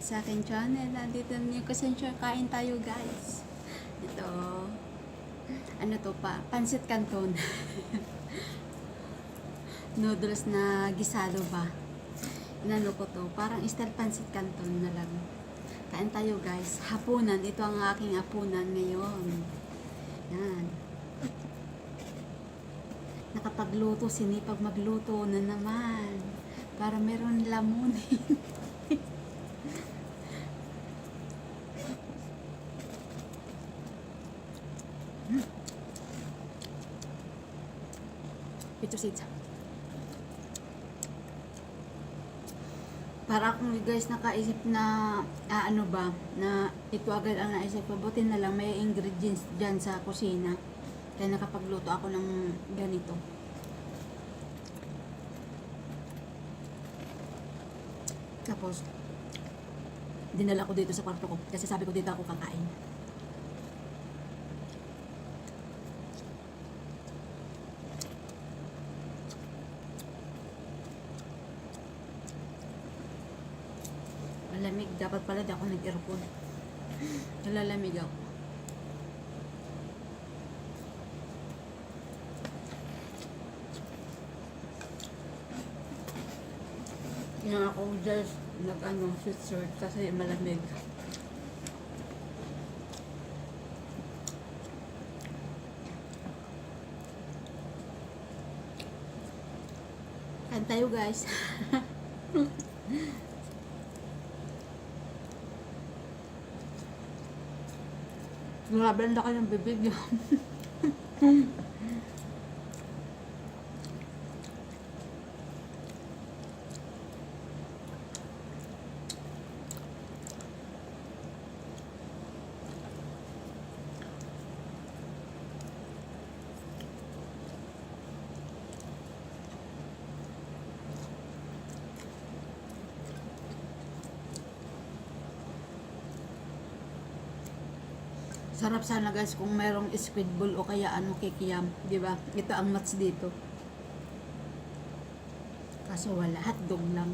back sa akin channel. Nandito niyo kasi kain tayo guys. Ito, ano to pa? Pansit Canton. Noodles na gisado ba? Inano ko to, parang style pansit Canton na lang. Kain tayo guys. Hapunan, ito ang aking hapunan ngayon. Yan. Nakapagluto, sinipag magluto na naman. Para meron lamunin. Ito seeds. Para akong guys nakaisip na ano ba, na ito agad ang naisip ko. Buti na lang may ingredients dyan sa kusina. Kaya nakapagluto ako ng ganito. Tapos, dinala ko dito sa kwarto ko. Kasi sabi ko dito ako kakain. Malamig. Dapat pala di ako nag-aircon. Nalalamig ako. Kaya ako just nag-ano, sweatshirt kasi malamig. Kain tayo guys. Grabe ang laki ng bibig yun. Sarap sana guys kung mayroong squid ball o kaya ano kikiyam, di ba? Ito ang match dito. Kaso wala, hotdog lang.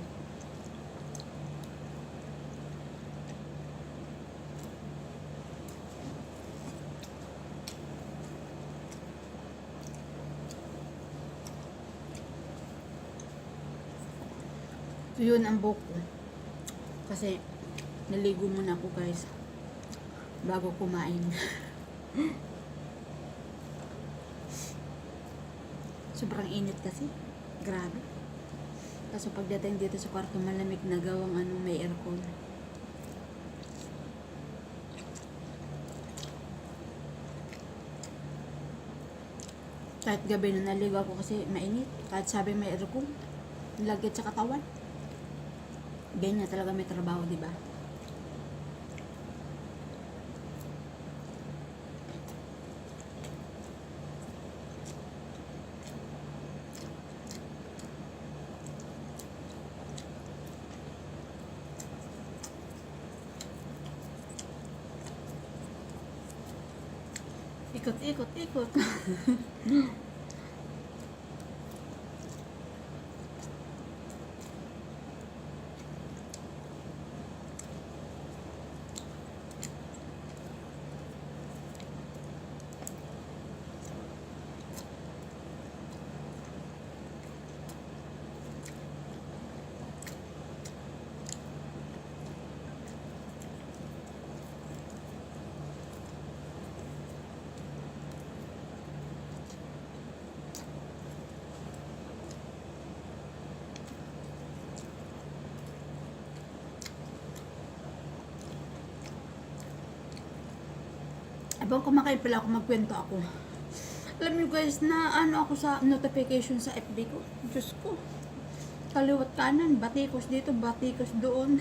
So yun ang buhok ko. Kasi naligo muna ako guys bago kumain. Sobrang init kasi. Grabe. Kaso pagdating dito sa kwarto malamig na gawang ano, may aircon. Kahit gabi na naligo ako kasi mainit. Kahit sabi may aircon, lagit sa katawan. Ganyan talaga may trabaho, di ba? Ikot, ikot, ikot. Abang kumakain pala ako, magkwento ako. Alam niyo guys na ano ako sa notification sa FB ko. Diyos ko. Kaliwat kanan, batikos dito, batikos doon.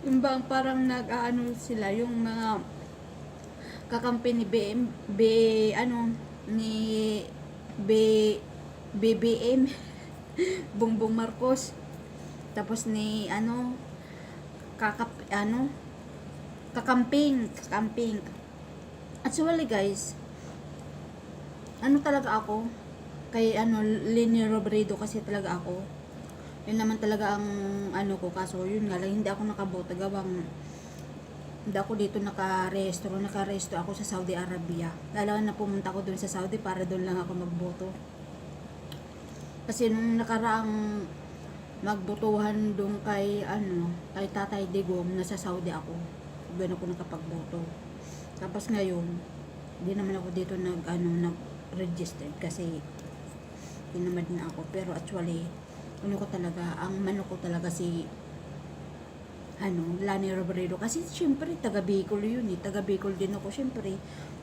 Yung bang parang nag-ano sila, yung mga kakampi ni BBM, Bongbong Marcos. Tapos ni kakamping. At suwali guys, ano talaga ako, kay Leni Robredo kasi talaga ako, Yun naman talaga ang ano ko, kaso yun nga lang, hindi ako nakaboto gawang hindi ako dito nakarehistro ako sa Saudi Arabia. Lalo na pumunta ako doon sa Saudi para doon lang ako magboto. Kasi nung nakaraang magbotohan doon kay kay Tatay Digong, nasa Saudi ako. Doon ako nakapagboto. Tapos ngayon, hindi naman ako dito nag-register kasi tinamad na ako. Pero actually, ang manok ko talaga si Lani Robredo, kasi syempre taga Bicol yun eh, taga Bicol din ako, syempre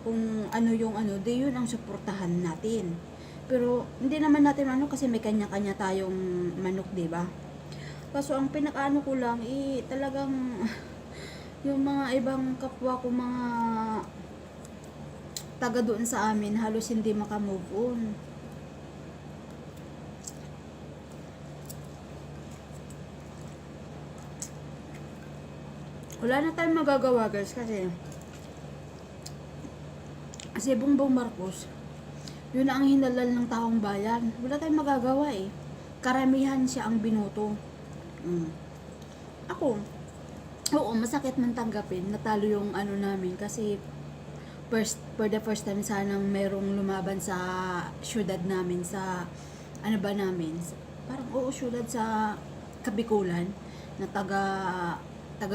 kung di yun ang suportahan natin. Pero hindi naman natin kasi may kanya-kanya tayong manok, di ba? Kaso ang pinakaano ko lang talagang yung mga ibang kapwa ko, mga taga doon sa amin, halos hindi makamove on. Wala na tayong magagawa, guys, kasi Bongbong Marcos, yun ang hinalal ng taong bayan. Wala tayong magagawa eh. Karamihan siya ang binoto. Ako, oo, masakit man tanggapin, natalo yung namin, kasi for the first time sanang merong lumaban sa syudad namin, sa parang syudad sa Kabikulan, na taga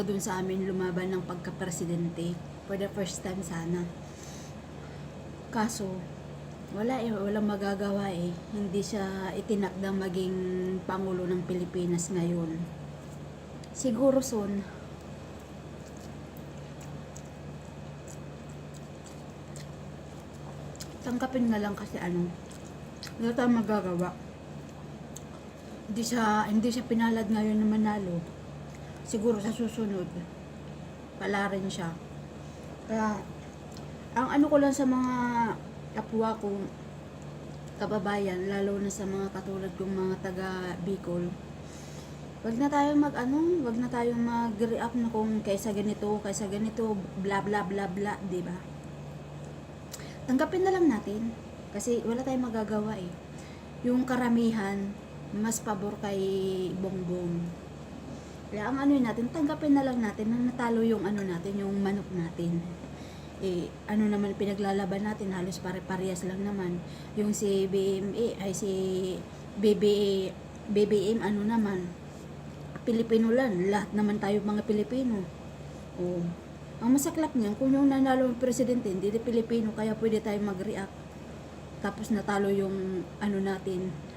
dun sa amin lumaban ng pagka-presidente for the first time sana. Kaso walang magagawa eh. Hindi siya itinakdang maging pangulo ng Pilipinas ngayon. Siguro soon. Tangkapin na lang, kasi wala tayong magagawa. Hindi siya pinalad ngayon na manalo. Siguro sa susunod pala rin siya. Kaya ang ko lang sa mga kapwa ko, kababayan, lalo na sa mga katulad kong mga taga Bicol, wag na tayong mag-react na kung kaysa ganito, bla bla bla bla, di ba? Tanggapin na lang natin, kasi wala tayong magagawa eh. Yung karamihan mas pabor kay Bongbong. Kaya ang natin, tanggapin na lang natin na natalo yung natin, yung manok natin. Naman pinaglalaban natin, halos pare-parehas lang naman. Yung si BBM naman, Pilipino lang, lahat naman tayo mga Pilipino. Ang masaklap niyan, kung yung nanalo yung presidente, hindi Pilipino, kaya pwede tayo mag-react. Tapos natalo yung natin.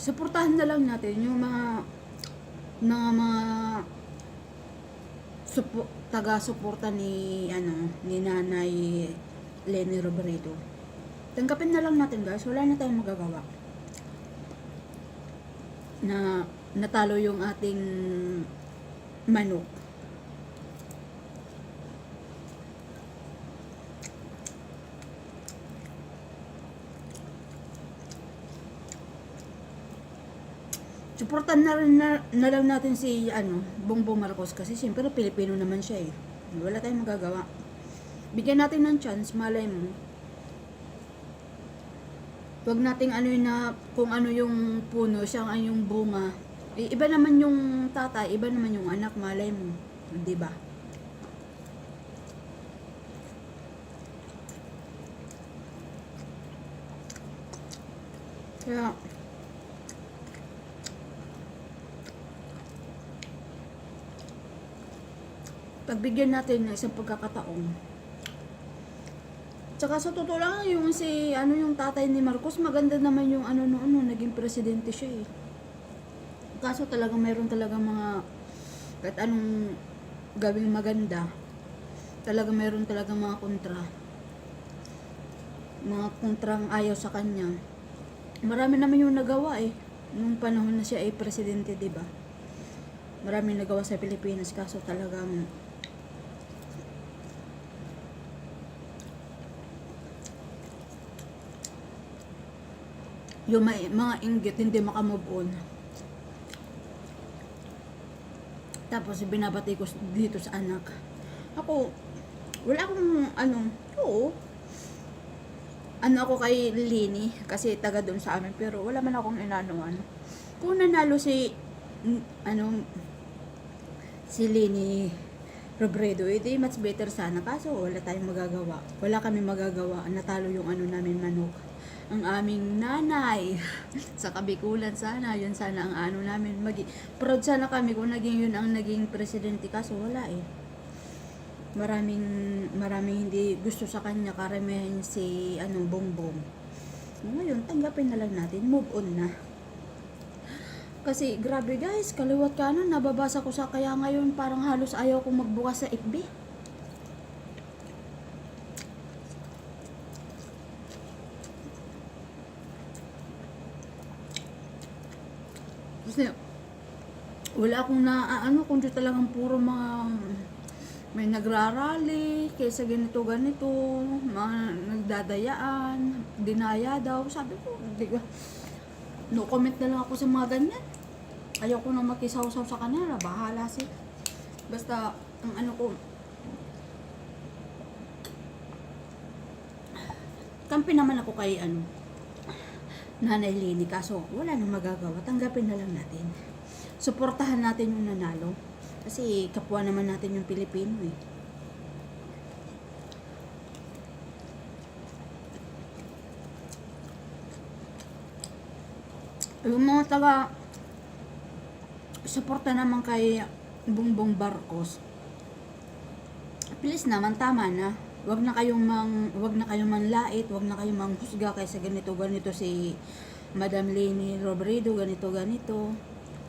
Suportahan na lang natin yung mga taga-suporta ni Nanay Leni Robredo. Tanggapin na lang natin, guys, wala na tayong magagawa. Na natalo yung ating manok. Suportan na lang natin si Bongbong Marcos, kasi siyempre Pilipino naman siya eh. Wala tayong magagawa. Bigyan natin ng chance, malay mo. Wag nating kung yung puno, siyang yung bunga. Iba naman yung tatay, iba naman yung anak, malay mo. 'Di ba? Kaya pagbigyan natin ng isang pagkakataon. Tsaka sa totoo lang, yung yung tatay ni Marcos, maganda naman yung naging presidente siya eh. Kaso talagang mayroon talagang mga, kahit anong gawing maganda, talagang mayroon talagang mga kontrang ayaw sa kanya. Marami naman yung nagawa eh, nung panahon na siya ay presidente, diba? Marami nagawa sa Pilipinas, kaso talagang yung mga inggit hindi makamove on. Tapos binabati ko dito sa anak, Ako, wala akong oo. Ano ako kay Lini kasi taga doon sa amin pero wala man akong inanuan. Kung nanalo si Lini Robredo, edi much better sana kaso wala tayong magagawa. Wala kami magagawa. Natalo yung namin manok. Ang aming nanay sa Kabikulan sana, yun sana ang namin proud sana kami kung naging yun ang naging presidente kaso wala eh. Maraming hindi gusto sa kanya, karamihan si Bongbong. Ngayon, tanggapin na lang natin, move on na. Kasi grabe guys, kaliwat kanan, nababasa ko sa kaya ngayon parang halos ayaw kong magbukas sa FB. Kasi wala akong kundi talagang puro mga may nagrarally, kaysa ganito, mga nagdadayaan, dinaya daw. Sabi ko, no comment na lang ako sa mga ganyan. Ayaw ko nang makisaw-saw sa kanila, bahala sila. Basta, ang ko, kampi naman ako kay Nanay Lini, kaso wala nang magagawa, tanggapin na lang natin. Suportahan natin yung nanalo. Kasi kapwa naman natin yung Pilipino eh. Yung mga suporta naman kay Bongbong Marcos. Please naman, tama na. Wag na kayong manlait, wag na kayong manghusga kaysa ganito si Madam Leni Robredo, ganito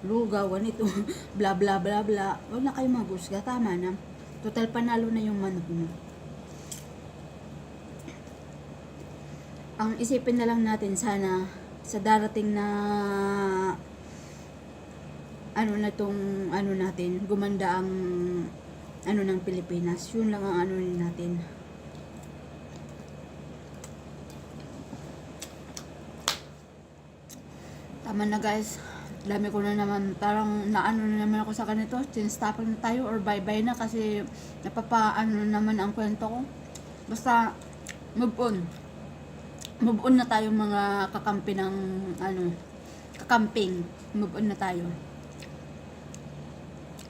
lugaw, ganito, bla bla bla bla. Huwag na kayo maghusga, tama na. Total panalo na yung manok mo. Ang isipin na lang natin sana sa darating na natin, gumanda ang ng Pilipinas. Yun lang ang natin. Tama na guys. Dami ko na naman, parang na naman ako sa ganito, sinstopper na tayo or bye-bye na kasi naman ang kwento ko. Basta, move on. Move on na tayo mga kakampi ng, kakamping. Move on na tayo.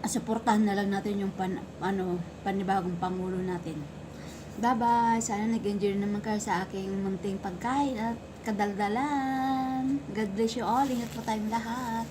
Suportahan na lang natin yung panibagong pangulo natin. Bye-bye! Sana nag-enjoy naman kayo sa aking munting pagkain at kadaldalan. God bless you all. Ingat po tayong lahat.